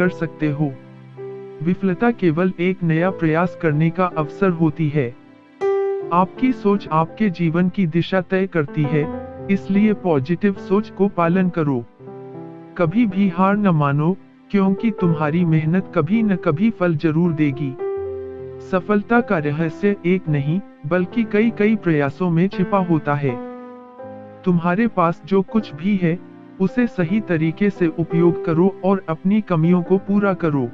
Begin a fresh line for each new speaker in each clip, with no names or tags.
कर सकते हो। विफलता केवल एक नया प्रयास करने का अवसर होती है। आपकी सोच आपके जीवन की दिशा तय करती है, इसलिए पॉजिटिव सोच को पालन करो। कभी भी हार न मानो, क्योंकि तुम्हारी मेहनत कभी न कभी फल जरूर देगी। सफलता का रहस्य एक नहीं, बल्कि कई कई प्रयासों में छिपा होता है। तुम्हारे पास जो कुछ भी है, उसे सही तरीके से उपयोग करो और अपनी कमियों को पूरा करो।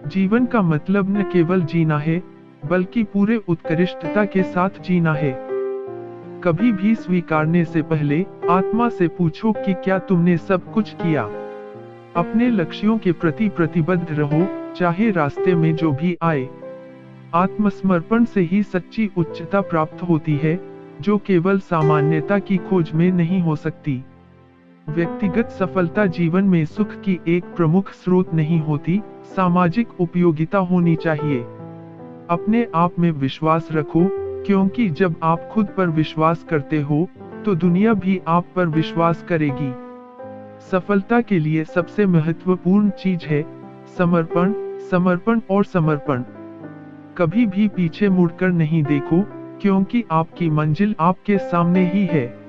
जीवन का मतलब न केवल जीना है, बल्कि पूरे उत्कृष्टता के साथ जीना है। कभी भी स्वीकारने से पहले आत्मा से पूछो कि क्या तुमने सब कुछ किया। अपने लक्ष्यों के प्रति प्रतिबद्ध रहो, चाहे रास्ते में जो भी आए। आत्मसमर्पण से ही सच्ची उच्चता प्राप्त होती है, जो केवल सामान्यता की खोज में नहीं हो सकती। व्यक्तिगत सफलता जीवन में सुख की एक प्रमुख स्रोत नहीं होती, सामाजिक उपयोगिता होनी चाहिए। अपने आप में विश्वास रखो, क्योंकि जब आप खुद पर विश्वास करते हो, तो दुनिया भी आप पर विश्वास करेगी। सफलता के लिए सबसे महत्वपूर्ण चीज है समर्पण, समर्पण और समर्पण। कभी भी पीछे मुड़कर नहीं देखो, क्योंकि आपकी मंजिल आपके सामने ही है।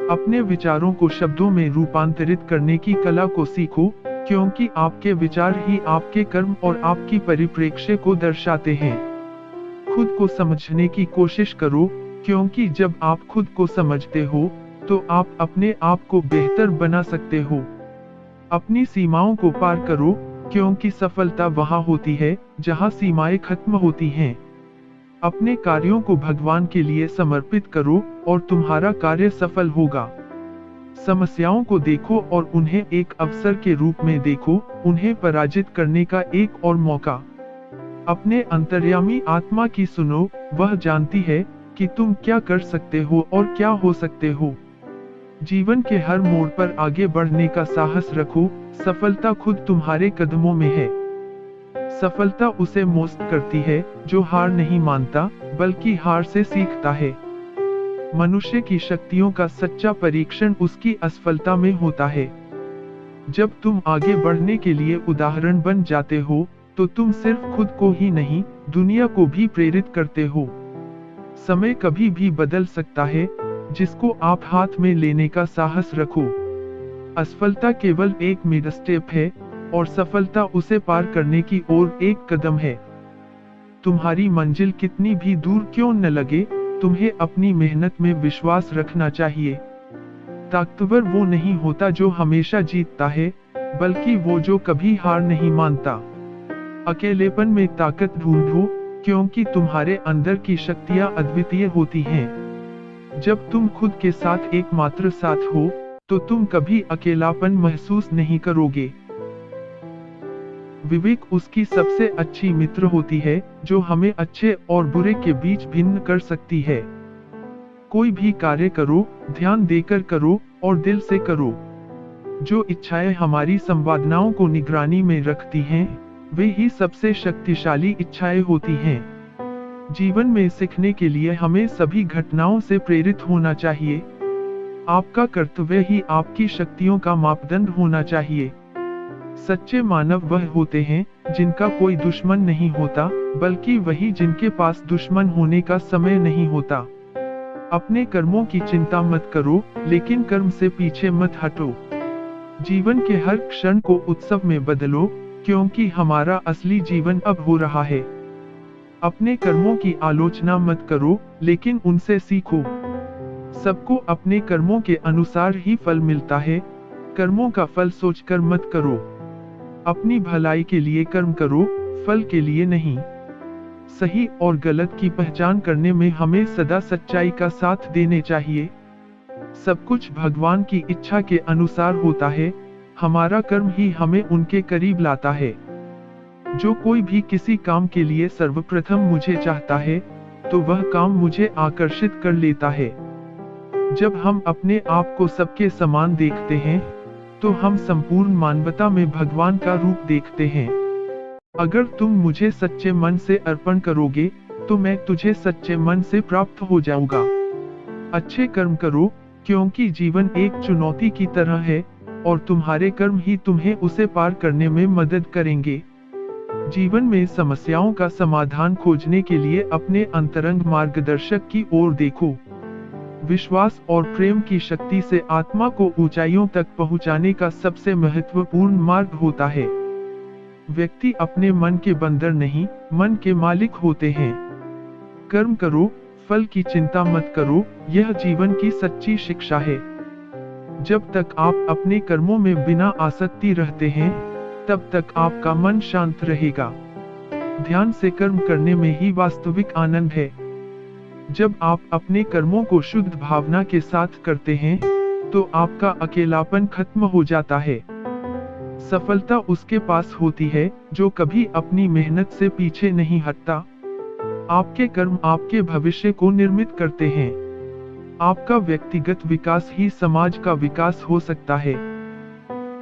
अपने विचारों को शब्दों में रूपांतरित करने की कला को सीखो, क्योंकि आपके विचार ही आपके कर्म और आपकी परिप्रेक्ष्य को दर्शाते हैं। खुद को समझने की कोशिश करो, क्योंकि जब आप खुद को समझते हो, तो आप अपने आप को बेहतर बना सकते हो। अपनी सीमाओं को पार करो, क्योंकि सफलता वहां होती है, जहां सीमाएं खत्म होती हैं। अपने कार्यों को भगवान के लिए समर्पित करो और तुम्हारा कार्य सफल होगा। समस्याओं को देखो और उन्हें एक अवसर के रूप में देखो, उन्हें पराजित करने का एक और मौका। अपने अंतर्यामी आत्मा की सुनो, वह जानती है कि तुम क्या कर सकते हो और क्या हो सकते हो। जीवन के हर मोड़ पर आगे बढ़ने का साहस रखो, सफलता खुद तुम्हारे कदमों में है। सफलता उसे मस्त करती है जो हार नहीं मानता, बल्कि हार से सीखता है। मनुष्य की शक्तियों का सच्चा परीक्षण उसकी असफलता में होता है। जब तुम आगे बढ़ने के लिए उदाहरण बन जाते हो, तो तुम सिर्फ खुद को ही नहीं, दुनिया को भी प्रेरित करते हो। समय कभी भी बदल सकता है, जिसको आप हाथ में लेने का साहस रखो। असफलता केवल एक मिड स्टेप है, और सफलता उसे पार करने की ओर एक कदम है। तुम्हारी मंजिल कितनी भी दूर क्यों न लगे, तुम्हें अपनी मेहनत में विश्वास रखना चाहिए। ताकतवर वो नहीं होता जो हमेशा जीतता है, बल्कि वो जो कभी हार नहीं मानता। अकेलेपन में ताकत ढूंढो, क्योंकि तुम्हारे अंदर की शक्तियां अद्वितीय होती हैं। जब तुम खुद के साथ एकमात्र साथ हो, तो तुम कभी अकेलापन महसूस नहीं करोगे। विवेक उसकी सबसे अच्छी मित्र होती है, जो हमें अच्छे और बुरे के बीच भिन्न कर सकती है। कोई भी कार्य करो, ध्यान देकर करो और दिल से करो। जो इच्छाएं हमारी संवादनाओं को निगरानी में रखती हैं, वे ही सबसे शक्तिशाली इच्छाएं होती हैं। जीवन में सीखने के लिए हमें सभी घटनाओं से प्रेरित होना चाहिए। आपका कर्तव्य ही आपकी शक्तियों का मापदंड होना चाहिए। सच्चे मानव वह होते हैं, जिनका कोई दुश्मन नहीं होता, बल्कि वही जिनके पास दुश्मन होने का समय नहीं होता। अपने कर्मों की चिंता मत करो, लेकिन कर्म से पीछे मत हटो। जीवन के हर क्षण को उत्सव में बदलो, क्योंकि हमारा असली जीवन अब हो रहा है। अपने कर्मों की आलोचना मत करो, लेकिन उनसे सीखो। सबको अपने कर्मों के अनुसार ही फल मिलता है। कर्मों का फल सोचकर मत करो। अपनी भलाई के लिए कर्म करो, फल के लिए नहीं। सही और गलत की पहचान करने में हमें सदा सच्चाई का साथ देने चाहिए। सब कुछ भगवान की इच्छा के अनुसार होता है, हमारा कर्म ही हमें उनके करीब लाता है। जो कोई भी किसी काम के लिए सर्वप्रथम मुझे चाहता है, तो वह काम मुझे आकर्षित कर लेता है। जब हम अपने आप को सबके समान देखते हैं, तो हम संपूर्ण मानवता में भगवान का रूप देखते हैं। अगर तुम मुझे सच्चे मन से अर्पण करोगे, तो मैं तुझे सच्चे मन से प्राप्त हो जाऊंगा। अच्छे कर्म करो, क्योंकि जीवन एक चुनौती की तरह है, और तुम्हारे कर्म ही तुम्हें उसे पार करने में मदद करेंगे। जीवन में समस्याओं का समाधान खोजने के लिए अपने अंतरंग मार्गदर्शक की ओर देखो। विश्वास और प्रेम की शक्ति से आत्मा को ऊंचाइयों तक पहुंचाने का सबसे महत्वपूर्ण मार्ग होता है। व्यक्ति अपने मन के बंदर नहीं, मन के मालिक होते हैं। कर्म करो, फल की चिंता मत करो, यह जीवन की सच्ची शिक्षा है। जब तक आप अपने कर्मों में बिना आसक्ति रहते हैं, तब तक आपका मन शांत रहेगा। ध्यान से कर्म करने में ही वास्तविक आनंद है। जब आप अपने कर्मों को शुद्ध भावना के साथ करते हैं, तो आपका अकेलापन खत्म हो जाता है। सफलता उसके पास होती है जो कभी अपनी मेहनत से पीछे नहीं हटता। आपके कर्म आपके भविष्य को निर्मित करते हैं। आपका व्यक्तिगत विकास ही समाज का विकास हो सकता है।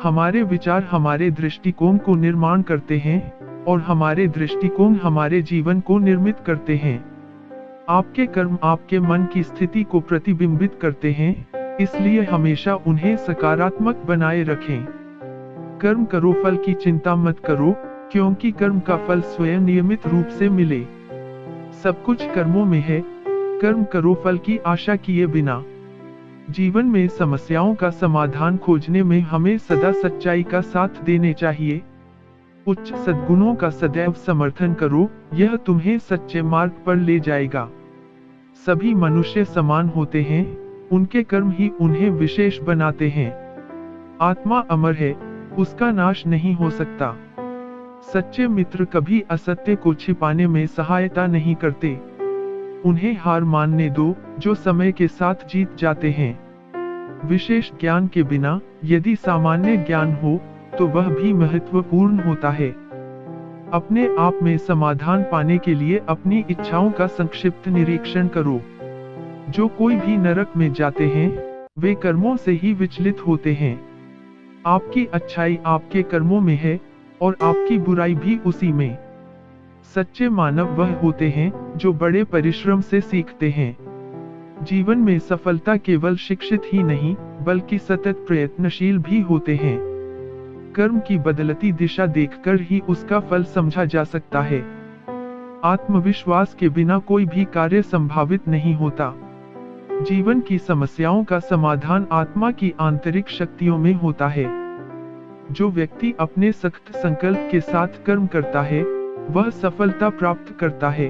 हमारे विचार हमारे दृष्टिकोण को निर्माण करते हैं और हमारे दृष्टिकोण हमारे जीवन को निर्मित करते हैं। आपके कर्म आपके मन की स्थिति को प्रतिबिंबित करते हैं, इसलिए हमेशा उन्हें सकारात्मक बनाए रखें। कर्म करो, फल की चिंता मत करो, क्योंकि कर्म का फल स्वयं नियमित रूप से मिले। सब कुछ कर्मों में है। कर्म करो फल की आशा किए बिना। जीवन में समस्याओं का समाधान खोजने में हमें सदा सच्चाई का साथ देने चाहिए। उच्च सद्गुणों का सदैव समर्थन करो, यह तुम्हें सच्चे मार्ग पर ले जाएगा। सभी मनुष्य समान होते हैं, उनके कर्म ही उन्हें विशेष बनाते हैं। आत्मा अमर है, उसका नाश नहीं हो सकता। सच्चे मित्र कभी असत्य को छिपाने में सहायता नहीं करते। उन्हें हार मानने दो, जो समय के साथ जीत जाते हैं। विशेष ज्ञान के बिना यदि सामान्य ज्ञान हो, तो वह भी महत्वपूर्ण होता है। अपने आप में समाधान पाने के लिए अपनी इच्छाओं का संक्षिप्त निरीक्षण करो। जो कोई भी नरक में जाते हैं, वे कर्मों से ही विचलित होते हैं। आपकी अच्छाई आपके कर्मों में है और आपकी बुराई भी उसी में। सच्चे मानव वह होते हैं जो बड़े परिश्रम से सीखते हैं। जीवन में सफलता केवल शिक्षित ही नहीं, बल्कि सतत प्रयत्नशील भी होते हैं। कर्म की बदलती दिशा देखकर ही उसका फल समझा जा सकता है। आत्मविश्वास के बिना कोई भी कार्य संभावित नहीं होता। जीवन की समस्याओं का समाधान आत्मा की आंतरिक शक्तियों में होता है। जो व्यक्ति अपने सख्त संकल्प के साथ कर्म करता है, वह सफलता प्राप्त करता है।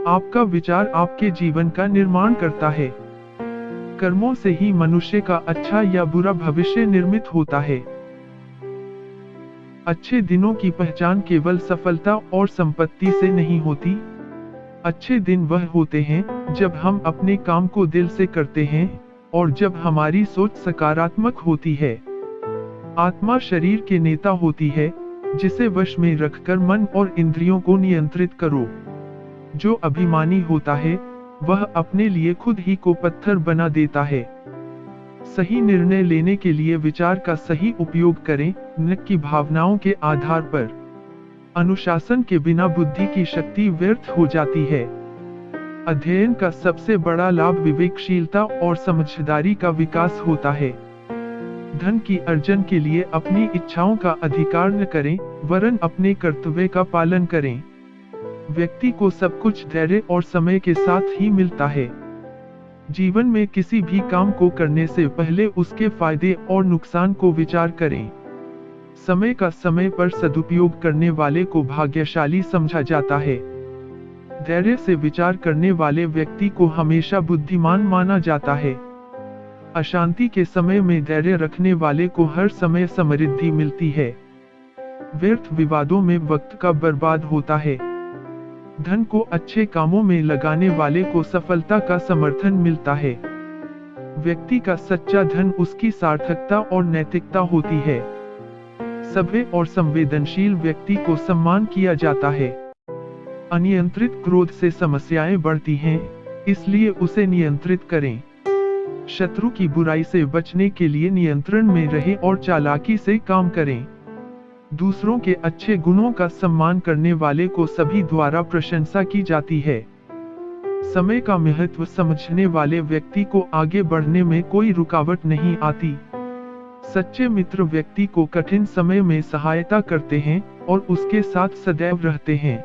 आपका विचार आपके जीवन का निर्माण करता है। कर्मों से ही मनुष्य का अच्छा या बुरा भविष्य निर्मित होता है। अच्छे दिनों की पहचान केवल सफलता और संपत्ति से नहीं होती। अच्छे दिन वह होते हैं जब हम अपने काम को दिल से करते हैं और जब हमारी सोच सकारात्मक होती है। आत्मा शरीर के नेता होती है, जिसे वश में रखकर मन और इंद्रियों को नियंत्रित करो। जो अभिमानी होता है, वह अपने लिए खुद ही को पत्थर बना देता है। सही निर्णय लेने के लिए विचार का सही उपयोग करें, न कि भावनाओं के आधार पर। अनुशासन के बिना बुद्धि की शक्ति व्यर्थ हो जाती है। अध्ययन का सबसे बड़ा लाभ विवेकशीलता और समझदारी का विकास होता है। धन की अर्जन के लिए अपनी इच्छाओं का अधिकार न करें, वरन अपने कर्तव्य का पालन करें। व्यक्ति को सब कुछ धैर्य और समय के साथ ही मिलता है। जीवन में किसी भी काम को करने से पहले उसके फायदे और नुकसान को विचार करें। समय का समय पर सदुपयोग करने वाले को भाग्यशाली समझा जाता है। धैर्य से विचार करने वाले व्यक्ति को हमेशा बुद्धिमान माना जाता है। अशांति के समय में धैर्य रखने वाले को हर समय समृद्धि मिलती है। व्यर्थ विवादों में वक्त का बर्बाद होता है। धन को अच्छे कामों में लगाने वाले को सफलता का समर्थन मिलता है। व्यक्ति का सच्चा धन उसकी सार्थकता और नैतिकता होती है। सभ्य और संवेदनशील व्यक्ति को सम्मान किया जाता है। अनियंत्रित क्रोध से समस्याएं बढ़ती हैं, इसलिए उसे नियंत्रित करें। शत्रु की बुराई से बचने के लिए नियंत्रण में रहें और चालाकी से काम करें। दूसरों के अच्छे गुणों का सम्मान करने वाले को सभी द्वारा प्रशंसा की जाती है। समय का महत्व समझने वाले व्यक्ति को आगे बढ़ने में कोई रुकावट नहीं आती। सच्चे मित्र व्यक्ति को कठिन समय में सहायता करते हैं और उसके साथ सदैव रहते हैं।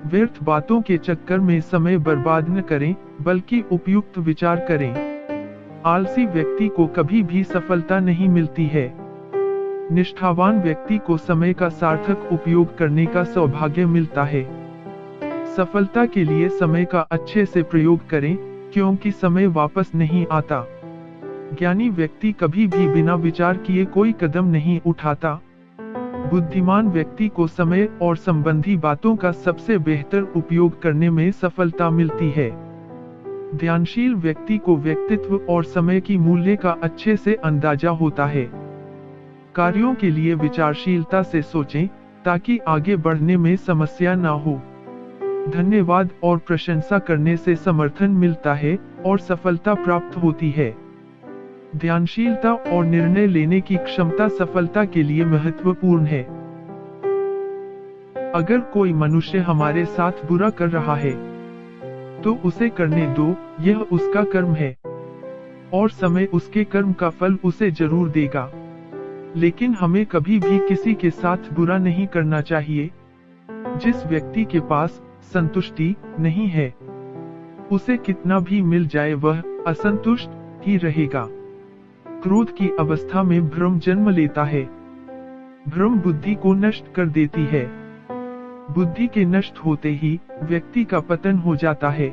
व्यर्थ बातों के चक्कर में समय बर्बाद न करें, बल्कि उपयुक्त विचार करें। आलसी व्यक्ति को कभी भी सफलता नहीं मिलती है। निष्ठावान व्यक्ति को समय का सार्थक उपयोग करने का सौभाग्य मिलता है। सफलता के लिए समय का अच्छे से प्रयोग करें, क्योंकि समय वापस नहीं आता। ज्ञानी व्यक्ति कभी भी बिना विचार किए कोई कदम नहीं उठाता। बुद्धिमान व्यक्ति को समय और संबंधी बातों का सबसे बेहतर उपयोग करने में सफलता मिलती है। ध्यानशील व्यक्ति को व्यक्तित्व और समय की मूल्य का अच्छे से अंदाजा होता है। कार्यों के लिए विचारशीलता से सोचें, ताकि आगे बढ़ने में समस्या ना हो। धन्यवाद और प्रशंसा करने से समर्थन मिलता है और सफलता प्राप्त होती है। ध्यानशीलता और निर्णय लेने की क्षमता सफलता के लिए महत्वपूर्ण है। अगर कोई मनुष्य हमारे साथ बुरा कर रहा है, तो उसे करने दो, यह उसका कर्म है और समय उसके कर्म का फल उसे जरूर देगा। लेकिन हमें कभी भी किसी के साथ बुरा नहीं करना चाहिए। जिस व्यक्ति के पास संतुष्टि नहीं है, उसे कितना भी मिल जाए वह असंतुष्ट ही रहेगा। क्रोध की अवस्था में भ्रम जन्म लेता है। भ्रम बुद्धि को नष्ट कर देती है। बुद्धि के नष्ट होते ही व्यक्ति का पतन हो जाता है।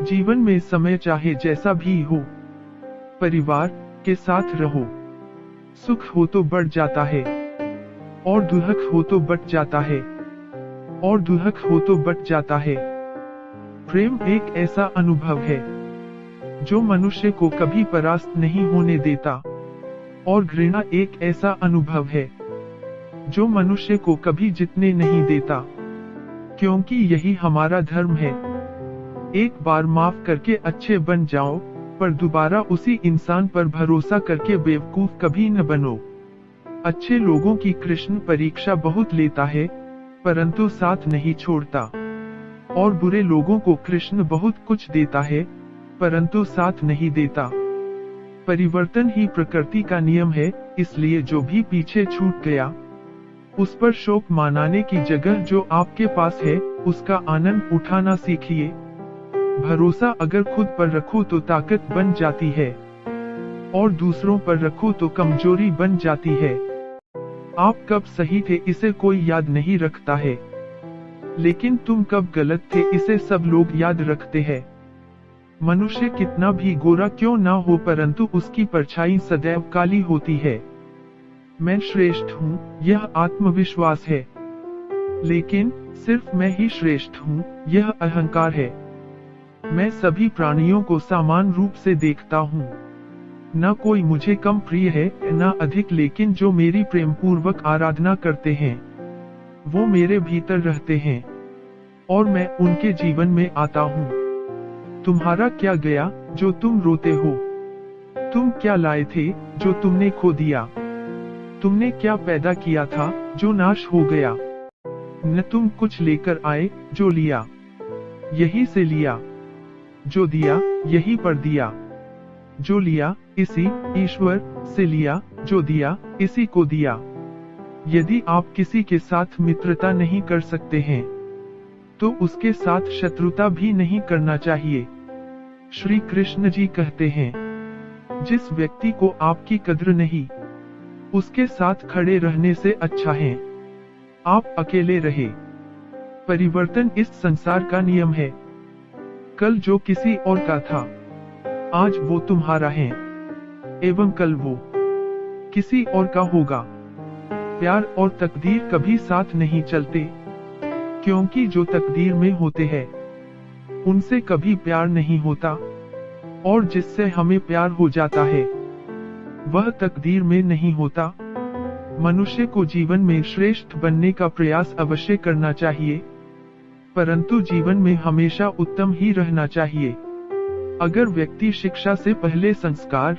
जीवन में समय चाहे जैसा भी हो, परिवार के साथ रहो। सुख हो तो बढ़ जाता है और दुख हो तो बट जाता है, और दुख हो तो बट जाता है। प्रेम एक ऐसा अनुभव है जो मनुष्य को कभी परास्त नहीं होने देता, और घृणा एक ऐसा अनुभव है जो मनुष्य को कभी जीतने नहीं देता, क्योंकि यही हमारा धर्म है। एक बार माफ करके अच्छे बन जाओ, पर दोबारा उसी इंसान पर भरोसा करके बेवकूफ कभी न बनो। अच्छे लोगों की कृष्ण परीक्षा बहुत लेता है, परंतु साथ नहीं छोड़ता, और बुरे लोगों को कृष्ण बहुत कुछ देता है, परंतु साथ नहीं देता। परिवर्तन ही प्रकृति का नियम है, इसलिए जो भी पीछे छूट गया, उस पर शोक मनाने की जगह जो आपके पास है, उसका आनंद उठाना सीखिए। भरोसा अगर खुद पर रखो तो ताकत बन जाती है, और दूसरों पर रखो तो कमजोरी बन जाती है। आप कब सही थे इसे कोई याद नहीं रखता है, लेकिन तुम कब गलत थे इसे सब लोग याद रखते हैं। मनुष्य कितना भी गोरा क्यों ना हो, परंतु उसकी परछाई सदैव काली होती है। मैं श्रेष्ठ हूँ, यह आत्मविश्वास है, लेकिन सिर्फ मैं ही श्रेष्ठ हूँ, यह अहंकार है। मैं सभी प्राणियों को समान रूप से देखता हूँ। न कोई मुझे कम प्रिय है न अधिक, लेकिन जो मेरी प्रेम पूर्वक आराधना करते हैं वो मेरे भीतर रहते हैं और मैं उनके जीवन में आता हूँ। तुम्हारा क्या गया जो तुम रोते हो? तुम क्या लाए थे जो तुमने खो दिया? तुमने क्या पैदा किया था जो नाश हो गया? न तुम कुछ लेकर आए जो लिया, यही से लिया। जो दिया यही पर दिया। जो लिया इसी ईश्वर से लिया, जो दिया इसी को दिया। यदि आप किसी के साथ मित्रता नहीं कर सकते हैं, तो उसके साथ शत्रुता भी नहीं करना चाहिए। श्री कृष्ण जी कहते हैं, जिस व्यक्ति को आपकी कद्र नहीं, उसके साथ खड़े रहने से अच्छा है आप अकेले रहे। परिवर्तन इस संसार का नियम है। कल जो किसी और का था, आज वो तुम्हारा है, एवं कल वो किसी और का होगा। प्यार और तकदीर कभी साथ नहीं चलते, क्योंकि जो तकदीर में होते हैं उनसे कभी प्यार नहीं होता, और जिससे हमें प्यार हो जाता है वह तकदीर में नहीं होता। मनुष्य को जीवन में श्रेष्ठ बनने का प्रयास अवश्य करना चाहिए, परंतु जीवन में हमेशा उत्तम ही रहना चाहिए। अगर व्यक्ति शिक्षा से पहले संस्कार,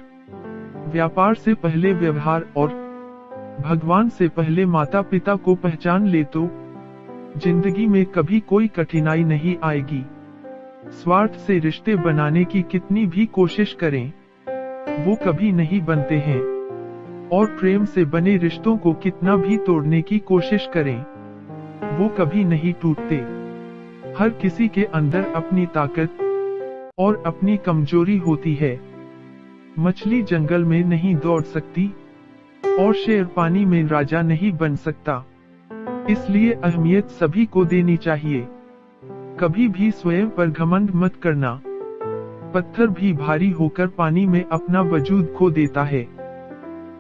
व्यापार से पहले व्यवहार और भगवान से पहले माता पिता को पहचान ले तो जिंदगी में कभी कोई कठिनाई नहीं आएगी। स्वार्थ से रिश्ते बनाने की कितनी भी कोशिश करें, वो कभी नहीं बनते हैं। और प्रेम से बने रिश्तों को कितना भी तोड़ने की कोशिश करें, वो कभी नहीं टूटते। हर किसी के अंदर अपनी ताकत और अपनी कमजोरी होती है। मछली जंगल में नहीं दौड़ सकती और शेर पानी में राजा नहीं बन सकता। इसलिए अहमियत सभी को देनी चाहिए। कभी भी स्वयं पर घमंड मत करना। पत्थर भी भारी होकर पानी में अपना वजूद खो देता है।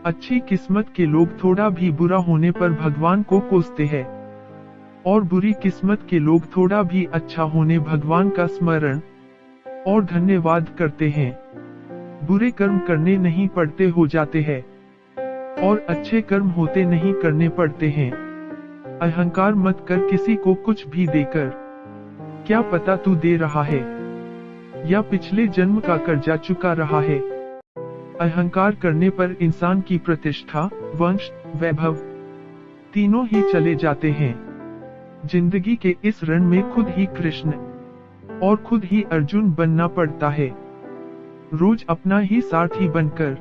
अच्छी किस्मत के लोग थोड़ा भी बुरा होने पर भगवान को कोसते हैं, और बुरी किस्मत के लोग थोड़ा भी अच्छा होने भगवान का स्मरण और धन्यवाद करते हैं। बुरे कर्म करने नहीं पड़ते हो जाते हैं, और अच्छे कर्म होते नहीं करने पड़ते हैं। अहंकार मत कर किसी को कुछ भी देकर। क्या पता तू दे रहा है या पिछले जन्म का कर्जा चुका रहा है। अहंकार करने पर इंसान की प्रतिष्ठा, वंश, वैभव तीनों ही चले जाते हैं। जिंदगी के इस रण में खुद ही कृष्ण और खुद ही अर्जुन बनना पड़ता है। रोज अपना ही सारथी बनकर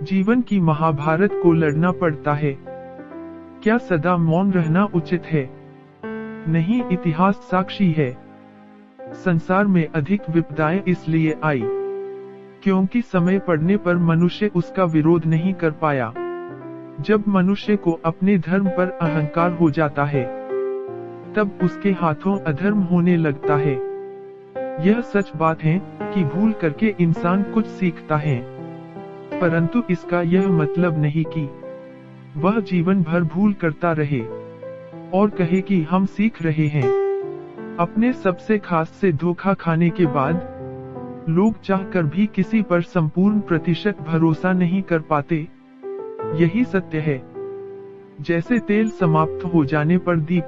जीवन की महाभारत को लड़ना पड़ता है। क्या सदा मौन रहना उचित है? नहीं, इतिहास साक्षी है। संसार में अधिक विपदाएं इसलिए आई क्योंकि समय पड़ने पर मनुष्य उसका विरोध नहीं कर पाया। जब मनुष्य को अपने धर्म पर अहंकार हो जाता है, तब उसके हाथों अधर्म होने लगता है। यह सच बात है कि भूल करके इंसान कुछ सीखता है, परंतु इसका यह मतलब नहीं कि वह जीवन भर भूल करता रहे और कहे कि हम सीख रहे हैं। अपने सबसे खास से धोखा खाने के बाद लोग चाहकर भी किसी पर संपूर्ण प्रतिशत भरोसा नहीं कर पाते। यही सत्य है। जैसे तेल समाप्त हो जाने पर दीप